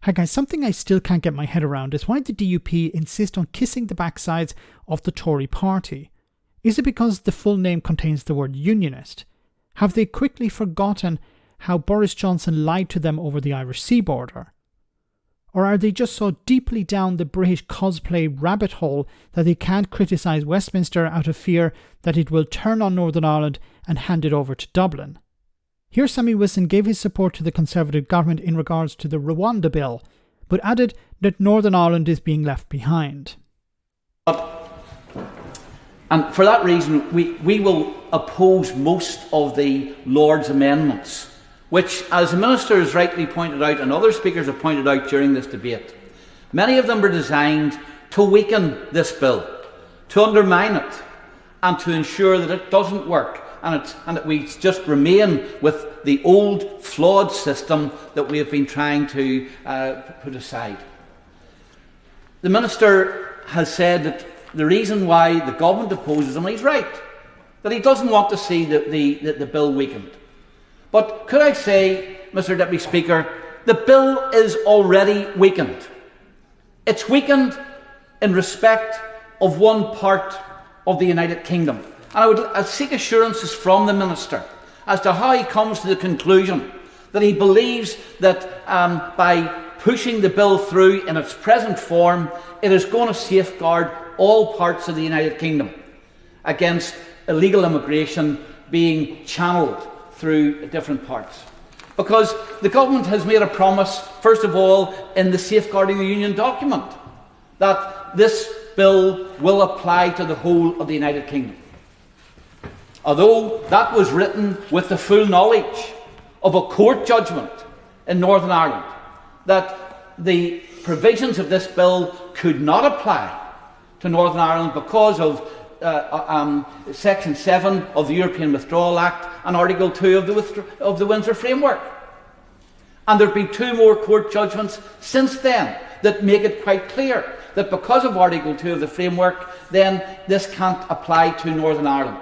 Hi guys, something I still can't get my head around is why the DUP insist on kissing the backsides of the Tory Party. Is it because the full name contains the word unionist? Have they quickly forgotten how Boris Johnson lied to them over the Irish Sea border? Or are they just so deeply down the British cosplay rabbit hole that they can't criticise Westminster out of fear that it will turn on Northern Ireland and hand it over to Dublin? Here Sammy Wilson gave his support to the Conservative government in regards to the Rwanda bill, but added that Northern Ireland is being left behind. And for that reason, we will oppose most of the Lord's amendments, which, as the Minister has rightly pointed out and other speakers have pointed out during this debate, many of them were designed to weaken this bill, to undermine it, and to ensure that it doesn't work, and that we just remain with the old, flawed system that we have been trying to put aside. The Minister has said that the reason why the government opposes him, and he's right, that he doesn't want to see the bill weakened. But could I say, Mr. Deputy Speaker, the bill is already weakened. It's weakened in respect of one part of the United Kingdom. And I seek assurances from the Minister as to how he comes to the conclusion that he believes that by pushing the bill through in its present form, it is going to safeguard all parts of the United Kingdom against illegal immigration being channelled through different parts. Because the government has made a promise, first of all, in the Safeguarding the Union document, that this bill will apply to the whole of the United Kingdom. Although that was written with the full knowledge of a court judgment in Northern Ireland that the provisions of this bill could not apply to Northern Ireland because of Section 7 of the European Withdrawal Act and Article 2 of the Windsor Framework. And there have been two more court judgments since then that make it quite clear that because of Article 2 of the Framework, then this can't apply to Northern Ireland.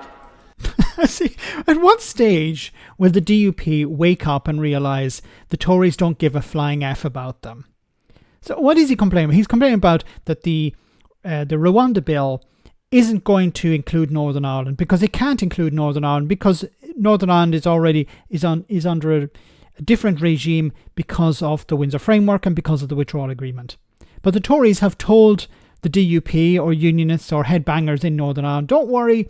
See, at what stage will the DUP wake up and realise the Tories don't give a flying F about them? So what is he complaining about? He's complaining about that the Rwanda bill isn't going to include Northern Ireland because it can't include Northern Ireland because Northern Ireland is already is under a different regime because of the Windsor Framework and because of the withdrawal agreement. But the Tories have told the DUP or unionists or headbangers in Northern Ireland, don't worry,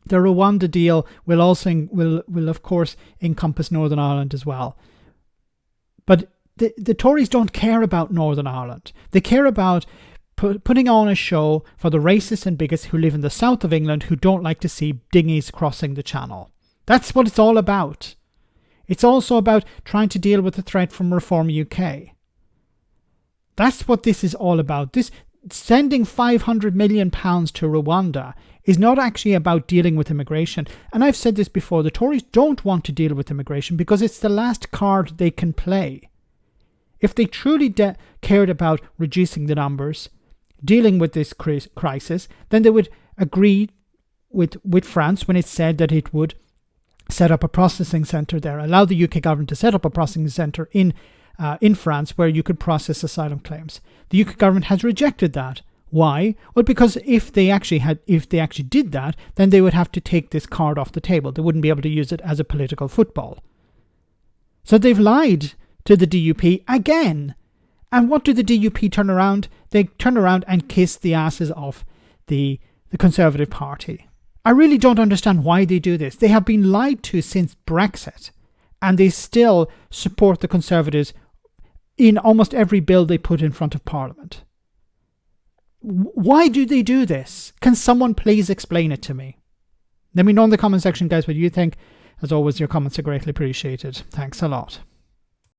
the Rwanda deal will also will of course encompass Northern Ireland as well. But the Tories don't care about Northern Ireland. They care about putting on a show for the racists and bigots who live in the south of England who don't like to see dinghies crossing the channel. That's what it's all about. It's also about trying to deal with the threat from Reform UK. That's what this is all about. This sending £500 million to Rwanda is not actually about dealing with immigration. And I've said this before, the Tories don't want to deal with immigration because it's the last card they can play. If they truly cared about reducing the numbers, dealing with this crisis, then they would agree with France when it said that it would set up a processing centre there, allow the UK government to set up a processing centre in France where you could process asylum claims. The UK government has rejected that. Why? Well, because if they actually did that, then they would have to take this card off the table. They wouldn't be able to use it as a political football. So they've lied to the DUP again. And what do the DUP turn around? They turn around and kiss the asses of the Conservative Party. I really don't understand why they do this. They have been lied to since Brexit, and they still support the Conservatives in almost every bill they put in front of Parliament. Why do they do this? Can someone please explain it to me? Let me know in the comment section, guys, what you think. As always, your comments are greatly appreciated. Thanks a lot.